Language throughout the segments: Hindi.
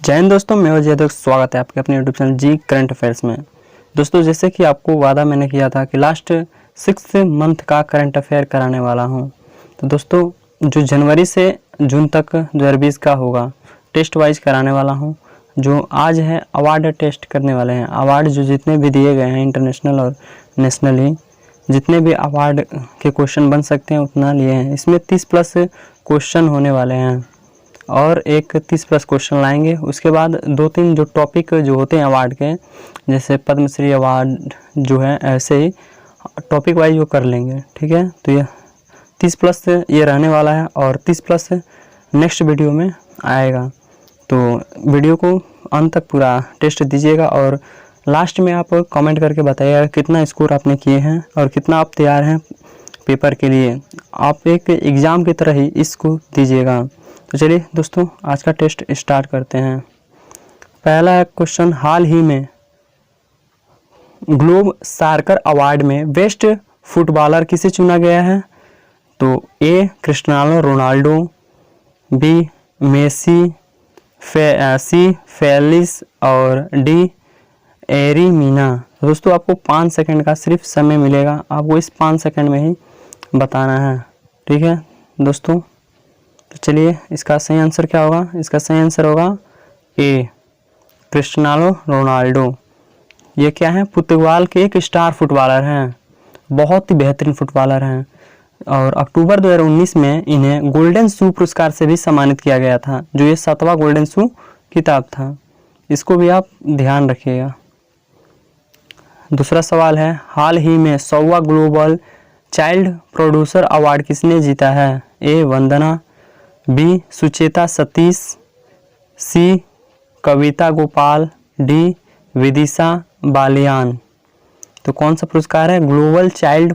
जय हिंद दोस्तों, मैं अजय दोस्त, स्वागत है आपके अपने यूट्यूब चैनल जी करंट अफेयर्स में। दोस्तों, जैसे कि आपको वादा मैंने किया था कि लास्ट 6 मंथ का करंट अफेयर कराने वाला हूं। तो दोस्तों, जो जनवरी से जून तक 2020 का होगा टेस्ट वाइज कराने वाला हूं। जो आज है अवार्ड टेस्ट करने वाले हैं। अवार्ड जो जितने भी दिए गए हैं इंटरनेशनल और नेशनली, जितने भी अवार्ड के क्वेश्चन बन सकते हैं उतना लिए हैं। इसमें 30+ क्वेश्चन होने वाले हैं और एक 30+ क्वेश्चन लाएंगे। उसके बाद 2-3 जो टॉपिक जो होते हैं अवार्ड के, जैसे पद्मश्री अवार्ड जो है, ऐसे ही टॉपिक वाइज वो कर लेंगे। ठीक है, तो ये 30+ ये रहने वाला है और 30+ नेक्स्ट वीडियो में आएगा। तो वीडियो को अंत तक पूरा टेस्ट दीजिएगा और लास्ट में आप कमेंट करके बताइएगा कितना स्कोर आपने किए हैं और कितना आप तैयार हैं पेपर के लिए। आप एक एग्ज़ाम की तरह ही इसको दीजिएगा। तो चलिए दोस्तों, आज का टेस्ट स्टार्ट करते हैं। पहला क्वेश्चन, हाल ही में ग्लोब सॉकर अवार्ड में बेस्ट फुटबॉलर किसे चुना गया है? तो A Cristiano Ronaldo, B Messi, C Felix और डी एरिमिना। दोस्तों, आपको 5 सेकंड का सिर्फ समय मिलेगा, आपको इस 5 सेकंड में ही बताना है। ठीक है दोस्तों, तो चलिए इसका सही आंसर क्या होगा? इसका सही आंसर होगा ए क्रिस्टियानो रोनाल्डो। ये क्या है? पुर्तगाल के एक स्टार फुटबॉलर हैं, बहुत ही बेहतरीन फुटबॉलर हैं और अक्टूबर 2019 में इन्हें गोल्डन शू पुरस्कार से भी सम्मानित किया गया था, जो ये 7वां गोल्डन शू खिताब था। इसको भी आप ध्यान रखिएगा। दूसरा सवाल है, हाल ही में 100वां ग्लोबल चाइल्ड प्रोड्यूसर अवार्ड किसने जीता है? ए वंदना, बी सुचेता सतीश, सी कविता गोपाल, डी विदिशा बालियान। तो कौन सा पुरस्कार है? ग्लोबल चाइल्ड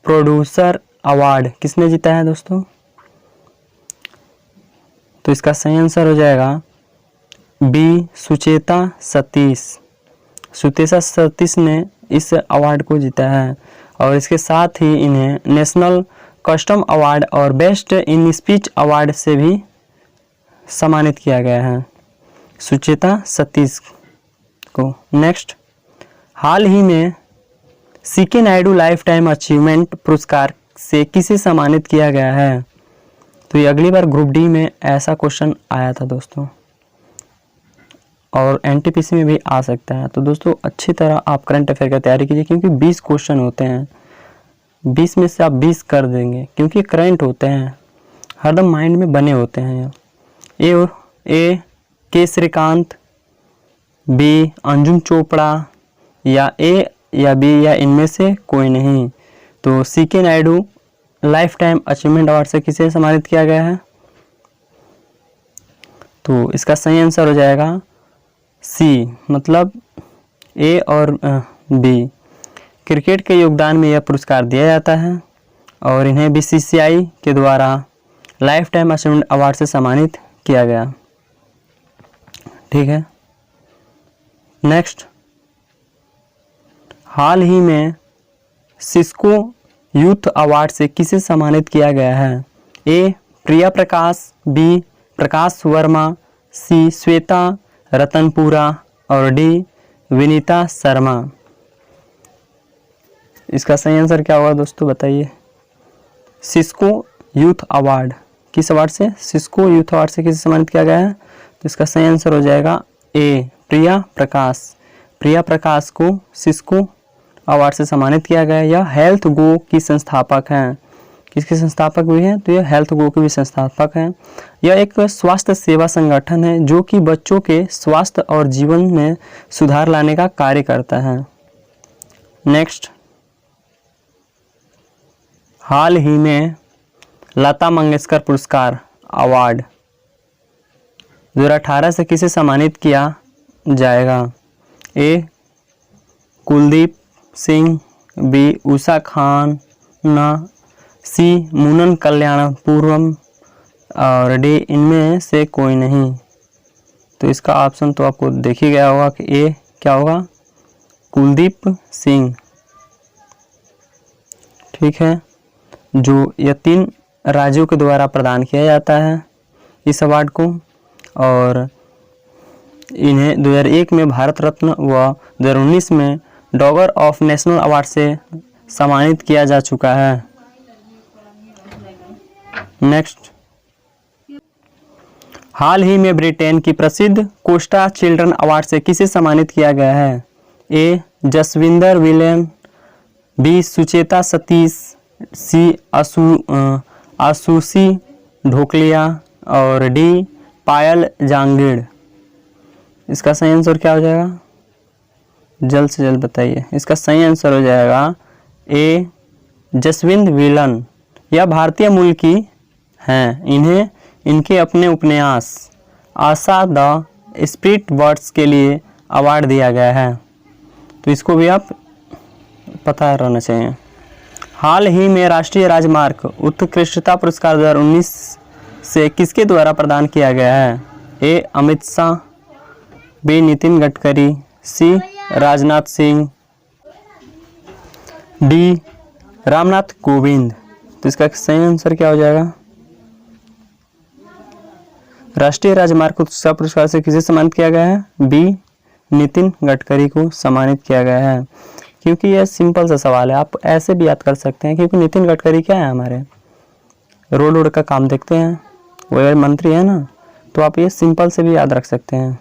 प्रोड्यूसर अवार्ड किसने जीता है दोस्तों? तो इसका सही आंसर हो जाएगा बी सुचेता सतीश। सुचेता सतीश ने इस अवार्ड को जीता है और इसके साथ ही इन्हें नेशनल कस्टम अवार्ड और बेस्ट इन स्पीच अवार्ड से भी सम्मानित किया गया है, सुचेता सतीश को। नेक्स्ट, हाल ही में C K Nayudu lifetime achievement पुरस्कार से किसे सम्मानित किया गया है? तो ये अगली बार ग्रुप डी में ऐसा क्वेश्चन आया था दोस्तों, और एनटीपीसी में भी आ सकता है। तो दोस्तों, अच्छी तरह आप करंट अफेयर की तैयारी कीजिए, क्योंकि 20 क्वेश्चन होते हैं। 20 में से आप 20 कर देंगे, क्योंकि करंट होते हैं, हरदम माइंड में बने होते हैं। ए के श्रीकांत, बी अंजुम चोपड़ा, या ए या बी या इनमें से कोई नहीं। तो C K Nayudu lifetime achievement award से किसे सम्मानित किया गया है? तो इसका सही आंसर हो जाएगा सी, मतलब ए और बी। क्रिकेट के योगदान में यह पुरस्कार दिया जाता है और इन्हें बीसीसीआई के द्वारा लाइफ टाइम अचीवमेंट अवार्ड से सम्मानित किया गया। ठीक है, नेक्स्ट, हाल ही में सिस्को यूथ अवार्ड से किसे सम्मानित किया गया है? ए प्रिया प्रकाश, बी प्रकाश वर्मा, सी श्वेता रतनपुरा और डी विनीता शर्मा। इसका सही आंसर क्या होगा दोस्तों, बताइए। सिस्को यूथ अवार्ड किस अवार्ड से? सिस्को यूथ अवार्ड से किसे सम्मानित किया गया है? तो इसका सही आंसर हो जाएगा ए प्रिया प्रकाश। प्रिया प्रकाश को सिस्को अवार्ड से सम्मानित किया गया। यह हेल्थ गो की संस्थापक हैं। किसके संस्थापक भी हैं? तो यह हेल्थ गो के भी संस्थापक हैं। यह एक स्वास्थ्य सेवा संगठन है जो कि बच्चों के स्वास्थ्य और जीवन में सुधार लाने का कार्य करता है। नेक्स्ट, हाल ही में लता मंगेशकर पुरस्कार अवार्ड 2018 से किसे सम्मानित किया जाएगा? ए कुलदीप सिंह, बी उषा खान, सी मुनन कल्याणपुरम और डी इनमें से कोई नहीं। तो इसका ऑप्शन तो आपको देख ही गया होगा कि ए क्या होगा? कुलदीप सिंह। ठीक है, जो यह 3 राज्यों के द्वारा प्रदान किया जाता है इस अवार्ड को, और इन्हें 2001 में भारत रत्न व 2019 में डॉगर ऑफ नेशनल अवार्ड से सम्मानित किया जा चुका है। नेक्स्ट, हाल ही में ब्रिटेन की प्रसिद्ध कोस्टा चिल्ड्रन अवार्ड से किसे सम्मानित किया गया है? ए जसविंदर विलियम, बी सुचेता सतीश, सी आशुषी ढोकलिया और डी पायल जांगिड़। इसका सही आंसर क्या हो जाएगा? जल्द से जल्द बताइए। इसका सही आंसर हो जाएगा ए जसविंद विलन। यह भारतीय मूल की हैं। इन्हें इनके अपने उपन्यास आशा द स्पिरिट बर्ड्स के लिए अवार्ड दिया गया है, तो इसको भी आप पता रहना चाहिए। हाल ही में राष्ट्रीय राजमार्ग उत्कृष्टता पुरस्कार 2019 से किसके द्वारा प्रदान किया गया है? ए अमित शाह, बी नितिन गडकरी, सी राजनाथ सिंह, डी रामनाथ कोविंद। तो इसका सही आंसर क्या हो जाएगा? राष्ट्रीय राजमार्ग उत्कृष्टता पुरस्कार से किसे सम्मानित किया गया है? बी नितिन गडकरी को सम्मानित किया गया है। क्योंकि यह सिंपल सा सवाल है, आप ऐसे भी याद कर सकते हैं, क्योंकि नितिन गडकरी क्या है, हमारे रोड का काम देखते हैं, वो मंत्री है ना, तो आप ये सिंपल से भी याद रख सकते हैं।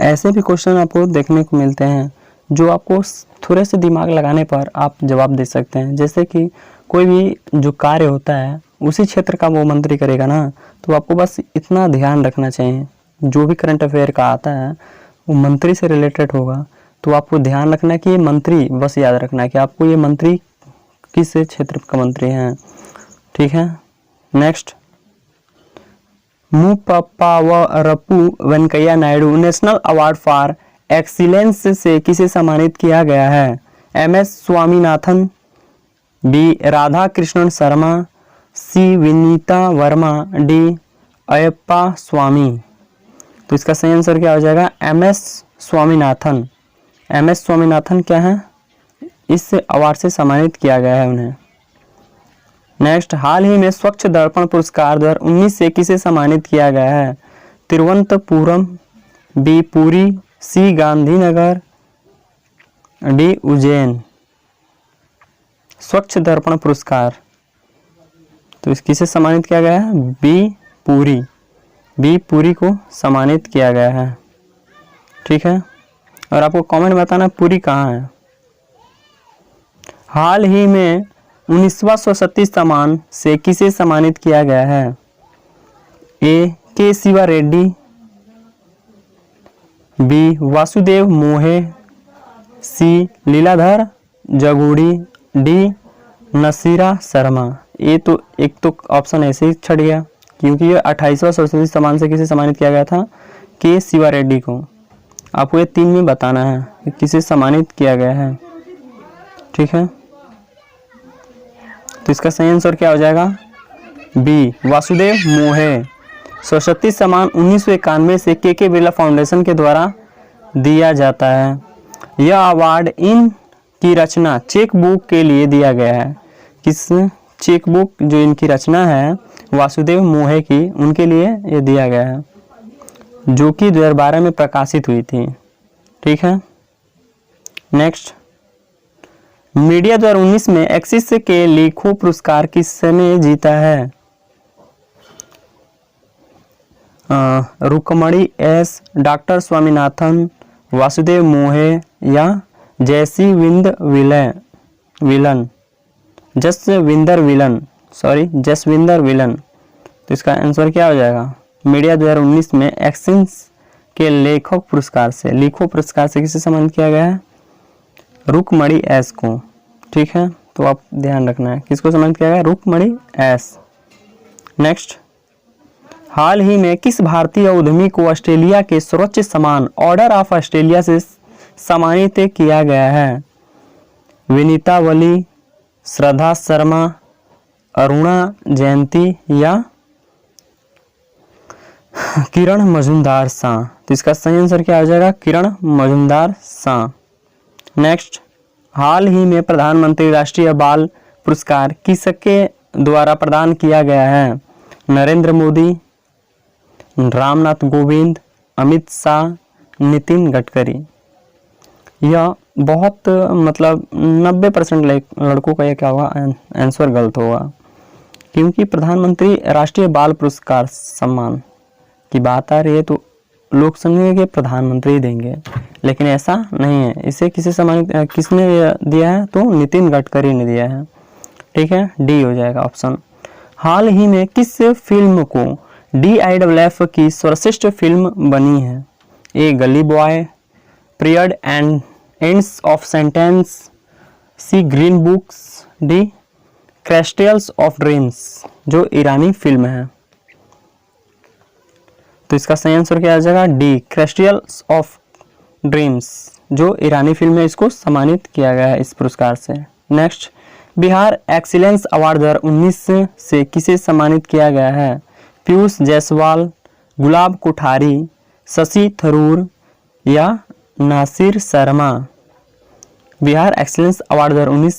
ऐसे भी क्वेश्चन आपको देखने को मिलते हैं जो आपको थोड़े से दिमाग लगाने पर आप जवाब दे सकते हैं। जैसे कि कोई भी जो कार्य होता है उसी क्षेत्र का वो मंत्री करेगा ना, तो आपको बस इतना ध्यान रखना चाहिए, जो भी करंट अफेयर का आता है वो मंत्री से रिलेटेड होगा, तो आपको ध्यान रखना है कि ये मंत्री, बस याद रखना है कि आपको ये मंत्री किस क्षेत्र का मंत्री हैं। ठीक है। Next, Muppavarapu Venkaiah Naidu national award for excellence से किसे सम्मानित किया गया है? M S. Swaminathan, B Radha Krishnan Sharma, C Vinita Verma, D Ayyappa Swami. तो इसका सही आंसर क्या हो जाएगा? एम.एस. स्वामीनाथन। एम.एस. स्वामीनाथन क्या है? इस अवार्ड से सम्मानित किया गया है उन्हें। नेक्स्ट, हाल ही में स्वच्छ दर्पण पुरस्कार 2019 से किसे सम्मानित किया गया है? तिरुवनंतपुरम, बी पुरी, सी गांधीनगर, डी उज्जैन। स्वच्छ दर्पण पुरस्कार तो इस किसे सम्मानित किया गया है? बी पुरी। बी पुरी को सम्मानित किया गया है। ठीक है। और आपको कमेंट बताना पुरी कहाँ है। हाल ही में 19वां सरस्वती सम्मान से किसे सम्मानित किया गया है? ए के शिवा रेड्डी, बी वासुदेव मोहे, सी लीलाधर जगूड़ी, डी नसीरा शर्मा। ये तो एक तो ऑप्शन ऐसे ही छट गया, क्योंकि ये 28वां सरस्वती सम्मान से किसे सम्मानित किया गया था? के शिवा रेड्डी को। आपको ये तीन में बताना है कि किसे सम्मानित किया गया है। ठीक है। तो इसका सही आंसर क्या हो जाएगा? बी वासुदेव मोहे। सरस्वती सम्मान 1991 से के बिरला फाउंडेशन के द्वारा दिया जाता है। यह अवार्ड इन की रचना चेक बुक के लिए दिया गया है। किस चेक बुक जो इनकी रचना है वासुदेव मोहे की, उनके लिए ये दिया गया है, जो कि 2012 में प्रकाशित हुई थी। ठीक है। नेक्स्ट, मीडिया 2019 में एक्सिस के लेखों पुरस्कार किसने जीता है? रुक्मणी एस, डॉक्टर स्वामीनाथन, वासुदेव मोहे या जसविंदर विलन। जसविंदर विलन। तो इसका आंसर क्या हो जाएगा? मीडिया 2019 में एक्सिस के लेखक पुरस्कार से किसे सम्मानित किया गया है? रुक्मणी एस को। ठीक है। तो आप ध्यान रखना है किसको सम्मानित किया गया? रुक्मणी एस। नेक्स्ट, हाल ही में किस भारतीय उद्यमी को ऑस्ट्रेलिया के सर्वोच्च सम्मान ऑर्डर ऑफ ऑस्ट्रेलिया से सम्मानित किया गया है? विनीता वली, श्रद्धा शर्मा, अरुणा जयंती या किरण मजुमदार शाह। तो इसका सही आंसर क्या हो जाएगा? किरण मजुमदार शाह। नेक्स्ट, हाल ही में प्रधानमंत्री राष्ट्रीय बाल पुरस्कार किसके द्वारा प्रदान किया गया है? नरेंद्र मोदी, रामनाथ कोविंद, अमित शाह, नितिन गडकरी। यह बहुत मतलब 90% लड़कों का यह क्या होगा आंसर गलत होगा, क्योंकि प्रधानमंत्री राष्ट्रीय बाल पुरस्कार सम्मान की बात आ रही है तो लोग समझेंगे कि प्रधानमंत्री देंगे, लेकिन ऐसा नहीं है। इसे किसने दिया है तो नितिन गडकरी ने दिया है। ठीक है, डी हो जाएगा ऑप्शन। हाल ही में किस फिल्म को DIFF की सर्वश्रेष्ठ फिल्म बनी है? A Gully boy, period end ends of sentence, C green books, D crystals of dreams, जो ईरानी फिल्म है। तो इसका सही आंसर क्या आ जाएगा? डी क्रिस्टल्स ऑफ ड्रीम्स, जो ईरानी फिल्म है, इसको सम्मानित किया गया है इस पुरस्कार से। नेक्स्ट, बिहार एक्सीलेंस अवार्ड 2019 से किसे सम्मानित किया गया है? पीयूष जायसवाल, गुलाब कोठारी, शशि थरूर या नासिर शर्मा। बिहार एक्सीलेंस अवार्ड 2019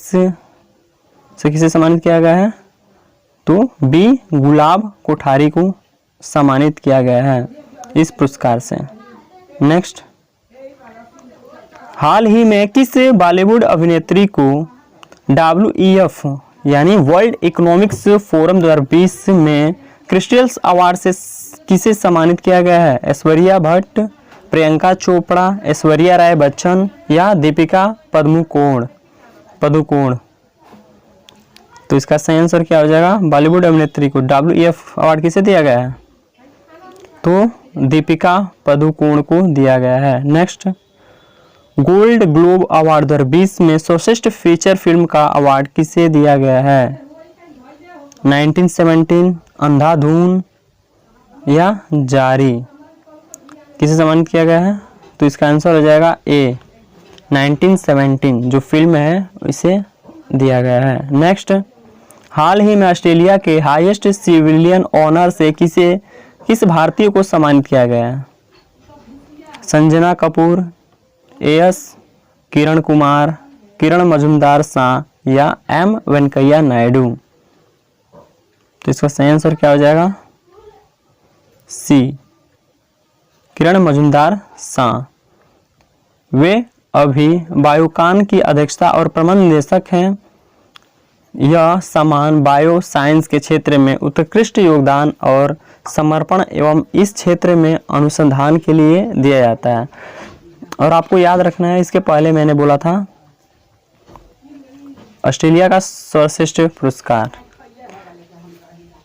से किसे सम्मानित किया गया है? तो बी गुलाब कोठारी को सम्मानित किया गया है इस पुरस्कार से। नेक्स्ट, हाल ही में किस बॉलीवुड अभिनेत्री को WEF यानी वर्ल्ड इकोनॉमिक्स फोरम 2020 में क्रिस्टल्स अवार्ड से किसे सम्मानित किया गया है? ऐश्वर्या भट्ट, प्रियंका चोपड़ा, ऐश्वर्या राय बच्चन या दीपिका पदुकोण। तो इसका सही आंसर क्या हो जाएगा? बॉलीवुड अभिनेत्री को WEF अवार्ड किसे दिया गया है? तो दीपिका पदुकोण को दिया गया है। नेक्स्ट, गोल्ड ग्लोब अवार्ड 2020 में सर्वश्रेष्ठ फीचर फिल्म का अवार्ड किसे दिया गया है? 1917, अंधाधुन या जारी, किसे सम्मानित किया गया है? तो इसका आंसर हो जाएगा ए 1917, जो फिल्म है इसे दिया गया है। नेक्स्ट, हाल ही में ऑस्ट्रेलिया के हाईएस्ट सिविलियन ऑनर से किस भारतीय को सम्मानित किया गया है? संजना कपूर, AS किरण कुमार, किरण मजुमदार शाह या M वेंकैया नायडू। तो इसका सही आंसर क्या हो जाएगा? सी किरण मजुमदार शाह। वे अभी बायोकॉन की अध्यक्षता और प्रबंध निदेशक हैं। यह सम्मान बायो साइंस के क्षेत्र में उत्कृष्ट योगदान और समर्पण एवं इस क्षेत्र में अनुसंधान के लिए दिया जाता है। और आपको याद रखना है, इसके पहले मैंने बोला था ऑस्ट्रेलिया का सर्वश्रेष्ठ पुरस्कार,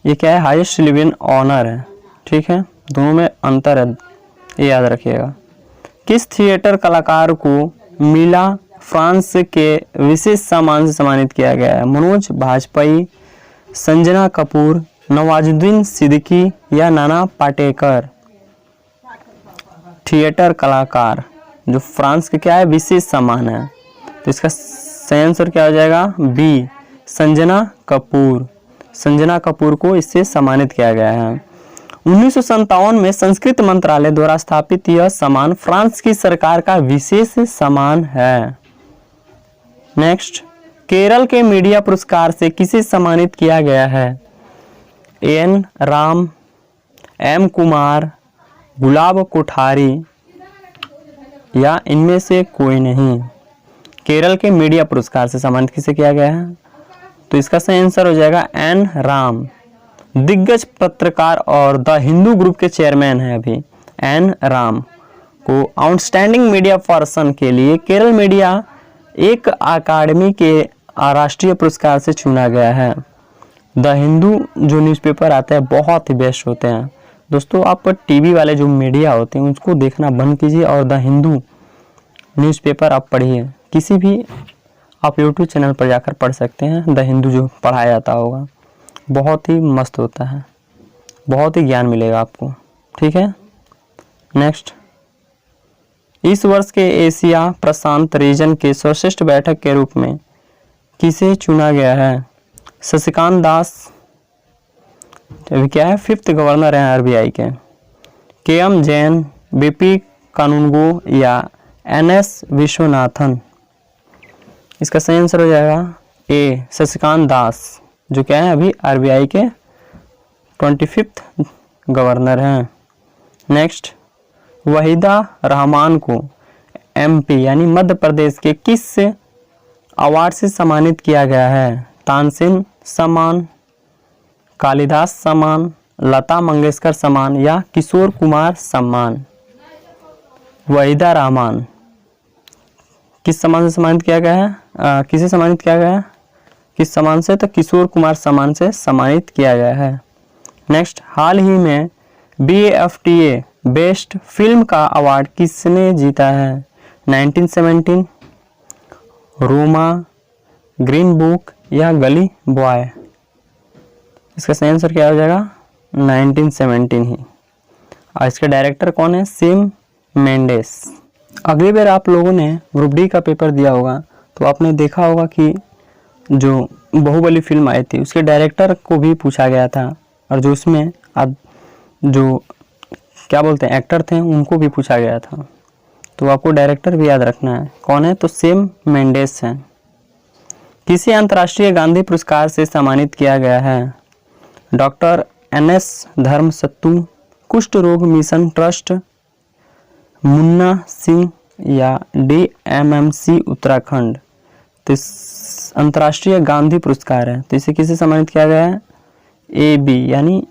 ये क्या है? हाईएस्ट सिविलियन ऑनर है। ठीक है, दोनों में अंतर है, ये याद रखिएगा। किस थिएटर कलाकार को मिला फ्रांस के विशेष सम्मान से सम्मानित किया गया है? मनोज बाजपेयी, संजना कपूर, नवाजुद्दीन सिद्दीकी या नाना पाटेकर। थिएटर कलाकार जो फ्रांस के क्या है? विशेष सम्मान है। तो इसका सही आंसर क्या हो जाएगा? बी संजना कपूर। संजना कपूर को इससे सम्मानित किया गया है। 1957 में संस्कृति मंत्रालय द्वारा स्थापित यह सम्मान फ्रांस की सरकार का विशेष सम्मान है। नेक्स्ट, केरल के मीडिया पुरस्कार से किसे सम्मानित किया गया है? एन राम, M कुमार, गुलाब कोठारी या इनमें से कोई नहीं। केरल के मीडिया पुरस्कार से सम्मानित किसे किया गया है? तो इसका सही आंसर हो जाएगा एन राम। दिग्गज पत्रकार और द हिंदू ग्रुप के चेयरमैन हैं अभी। एन राम को आउटस्टैंडिंग मीडिया पर्सन के लिए केरल मीडिया एक अकादमी के राष्ट्रीय पुरस्कार से चुना गया है। द हिंदू जो न्यूज़पेपर आता है बहुत ही बेस्ट होते हैं दोस्तों। आप टीवी वाले जो मीडिया होते हैं उसको देखना बंद कीजिए और द हिंदू न्यूज़पेपर आप पढ़िए। किसी भी आप यूट्यूब चैनल पर जाकर पढ़ सकते हैं, द हिंदू जो पढ़ाया जाता होगा, बहुत ही मस्त होता है, बहुत ही ज्ञान मिलेगा आपको। ठीक है, नेक्स्ट, इस वर्ष के एशिया प्रशांत रीजन के सर्वश्रेष्ठ बैठक के रूप में किसे चुना गया है? शशिकांत दास, अभी क्या है 5th गवर्नर हैं RBI के, KM जैन, BP कानूनगो या NS विश्वनाथन। इसका सही आंसर हो जाएगा ए शशिकांत दास, जो क्या है अभी RBI के 25th गवर्नर हैं। नेक्स्ट, वहीदा रहमान को एमपी यानी मध्य प्रदेश के किस अवार्ड से सम्मानित किया गया है? तानसेन सम्मान, कालिदास सम्मान, लता मंगेशकर सम्मान या किशोर कुमार सम्मान? वहीदा रहमान किस सम्मान से सम्मानित किया गया है? किसे सम्मानित किया गया है? किस सम्मान से? तो किशोर कुमार सम्मान से सम्मानित किया गया है। नेक्स्ट, हाल ही में BAFTA बेस्ट फिल्म का अवार्ड किसने जीता है? 1917, रोमा, ग्रीन बुक या गली बॉय? इसका सही आंसर क्या हो जाएगा? 1917 ही। और इसके डायरेक्टर कौन है? Sam Mendes. अगली बार आप लोगों ने ग्रुप डी का पेपर दिया होगा तो आपने देखा होगा कि जो बाहुबली फिल्म आई थी उसके डायरेक्टर को भी पूछा गया था, और जो उसमें जो क्या बोलते हैं एक्टर थे उनको भी पूछा गया था। तो आपको डायरेक्टर भी याद रखना है, कौन है? तो सैम मेंडेस हैं। किसी अंतर्राष्ट्रीय गांधी पुरस्कार से सम्मानित किया गया है? डॉक्टर NS धर्मसत्तू, कुष्ठ रोग मिशन ट्रस्ट, मुन्ना सिंह या DMMC उत्तराखंड? तो अंतर्राष्ट्रीय गांधी पुरस्कार है, तो इसे किसे सम्मानित किया गया है? AB यानी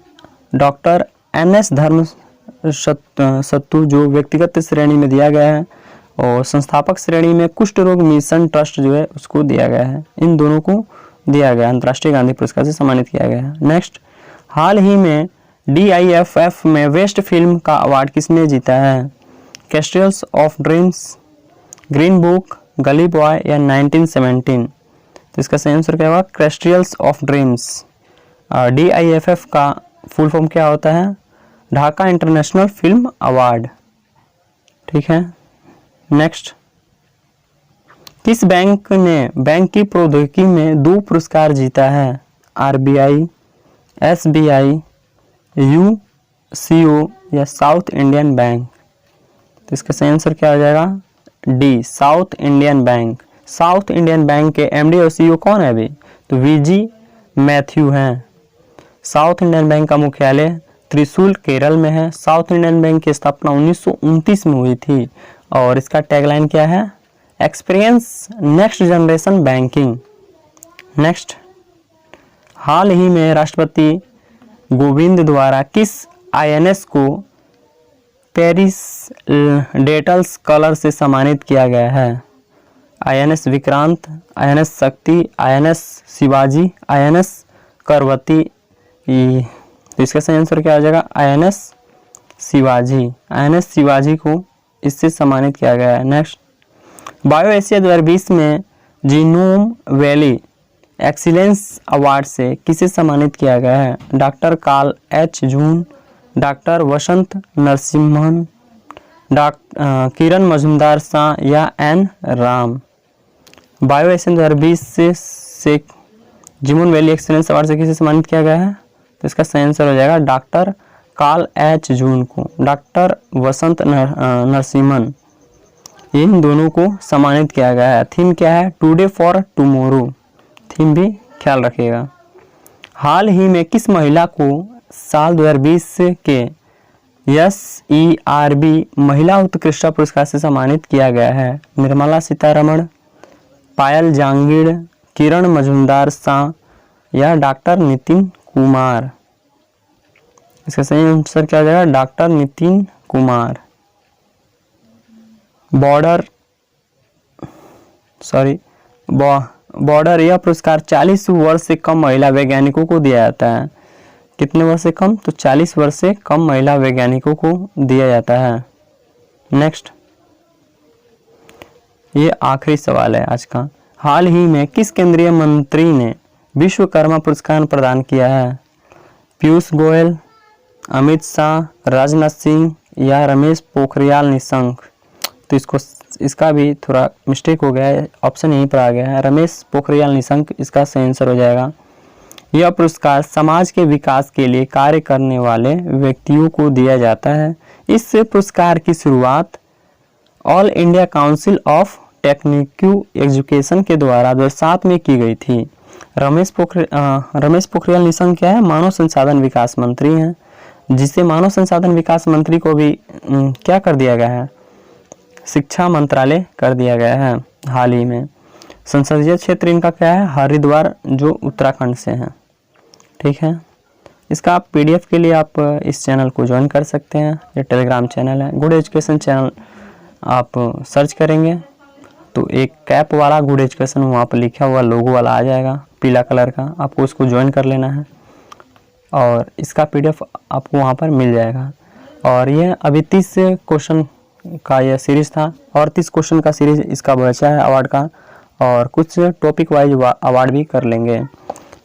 डॉक्टर NS धर्मसत्तू जो व्यक्तिगत श्रेणी में दिया गया है, और संस्थापक श्रेणी में कुष्ठ रोग मिशन ट्रस्ट जो है उसको दिया गया है। इन दोनों को दिया गया अंतर्राष्ट्रीय गांधी पुरस्कार से सम्मानित किया गया है। नेक्स्ट, हाल ही में DIFF में बेस्ट फिल्म का अवार्ड किसने जीता है? कैस्ट्रियल्स ऑफ ड्रीम्स, ग्रीन बुक, गली बॉय या 1917? तो इसका सही आंसर क्या होगा? कैस्ट्रियल्स ऑफ ड्रीम्स। DIFF का फुल फॉर्म क्या होता है? Dhaka international film award. ठीक है। नेक्स्ट, किस बैंक ने बैंक की प्रौद्योगिकी में 2 पुरस्कार जीता है? RBI, SBI, UCO या साउथ इंडियन बैंक? तो इसका सही आंसर क्या हो जाएगा? D, south Indian bank. South Indian bank के MD और CEO कौन है अभी? तो VG मैथ्यू हैं। साउथ इंडियन बैंक का मुख्यालय त्रिशूल केरल में है। साउथ इंडियन बैंक की स्थापना 1929 में हुई थी, और इसका टैगलाइन क्या है? Experience next generation banking. Next, हाल ही में राष्ट्रपति गोविंद द्वारा किस INS को पेरिस डेटल्स कलर से सम्मानित किया गया है? INS विक्रांत, INS शक्ति, INS शिवाजी, INS करवती? तो इसका सही आंसर क्या हो जाएगा? INS शिवाजी। INS शिवाजी को इससे सम्मानित किया गया है। नेक्स्ट, बायो एशिया 2020 में जीनोम वैली एक्सीलेंस अवार्ड से किसे सम्मानित किया गया है? Doctor Karl H. June, doctor Vasant Narasimhan, Kiran Mazumdar Shaw या N. राम? बायो एशिया 2020 से जीनोम वैली एक्सीलेंस अवार्ड से किसे सम्मानित किया गया है? तो इसका सही आंसर हो जाएगा डॉक्टर कार्ल H. जून को, डॉक्टर वसंत नरसिम्हन, इन दोनों को सम्मानित किया गया है। थीम क्या है? Today for tomorrow. थीम भी ख्याल रखिएगा। हाल ही में किस महिला को साल 2020 के SERB महिला उत्कृष्टता पुरस्कार से सम्मानित किया गया है? निर्मला सीतारमण, पायल जांगीड़, किरण मजुमदार शाह या डॉक्टर नितिन कुमार? इसका सही आंसर क्या हो जाएगा? डॉक्टर नितिन कुमार। बॉर्डर यह पुरस्कार 40 वर्ष से कम महिला वैज्ञानिकों को दिया जाता है। कितने वर्ष से कम? तो 40 वर्ष से कम महिला वैज्ञानिकों को दिया जाता है। नेक्स्ट, ये आखिरी सवाल है आज का। हाल ही में किस केंद्रीय मंत्री ने विश्वकर्मा पुरस्कार प्रदान किया है? पीयूष गोयल, अमित शाह, राजनाथ सिंह या रमेश पोखरियाल निशंक? तो इसका भी थोड़ा मिस्टेक हो गया है, ऑप्शन यहीं पर आ गया है, रमेश पोखरियाल निशंक इसका सही आंसर हो जाएगा। यह पुरस्कार समाज के विकास के लिए कार्य करने वाले व्यक्तियों को दिया जाता है। इस पुरस्कार की शुरुआत all India council of technical education के द्वारा 2007 में की गई थी। रमेश पोखरियाल निशंक क्या है? मानव संसाधन विकास मंत्री हैं। जिसे मानव संसाधन विकास मंत्री को भी क्या कर दिया गया है, शिक्षा मंत्रालय कर दिया गया है हाल ही में। संसदीय क्षेत्र इनका क्या है, हरिद्वार, जो उत्तराखंड से है। ठीक है, इसका आप PDF के लिए आप इस चैनल को ज्वाइन कर सकते हैं। ये टेलीग्राम चैनल है, गुड एजुकेशन चैनल। आप सर्च करेंगे तो एक कैप वाला गुड एजुकेशन वहाँ पर लिखा हुआ लोगो वाला आ जाएगा पीला कलर का, आपको उसको ज्वाइन कर लेना है और इसका PDF आपको वहाँ पर मिल जाएगा। और ये अभी 30 क्वेश्चन का यह सीरीज़ था और 30 क्वेश्चन का सीरीज़ इसका बचा है अवार्ड का, और कुछ टॉपिक वाइज अवार्ड भी कर लेंगे।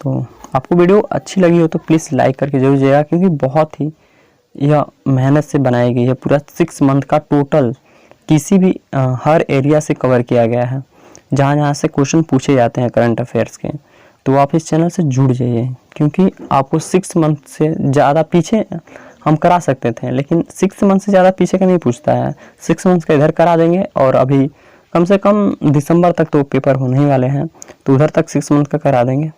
तो आपको वीडियो अच्छी लगी हो तो प्लीज़ लाइक करके जरूर जाइएगा, क्योंकि बहुत ही यह मेहनत से बनाई गई है। पूरा 6 मंथ का टोटल किसी भी हर एरिया से कवर किया गया है, जहाँ जहाँ से क्वेश्चन पूछे जाते हैं करंट अफेयर्स के। तो आप इस चैनल से जुड़ जाइए, क्योंकि आपको 6 मंथ से ज़्यादा पीछे हम करा सकते थे, लेकिन 6 मंथ से ज़्यादा पीछे का नहीं पूछता है। 6 मंथ का इधर करा देंगे और अभी कम से कम दिसंबर तक तो पेपर होने ही वाले हैं, तो उधर तक 6 मंथ का करा देंगे।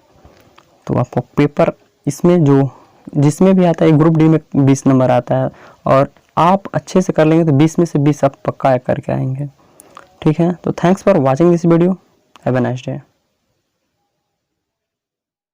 तो आपको पेपर इसमें जो जिसमें भी आता है, ग्रुप डी में 20 नंबर आता है, और आप अच्छे से कर लेंगे तो 20 में से 20 आप पक्का करके आएंगे। ठीक है, तो thanks for watching this video, have a nice day.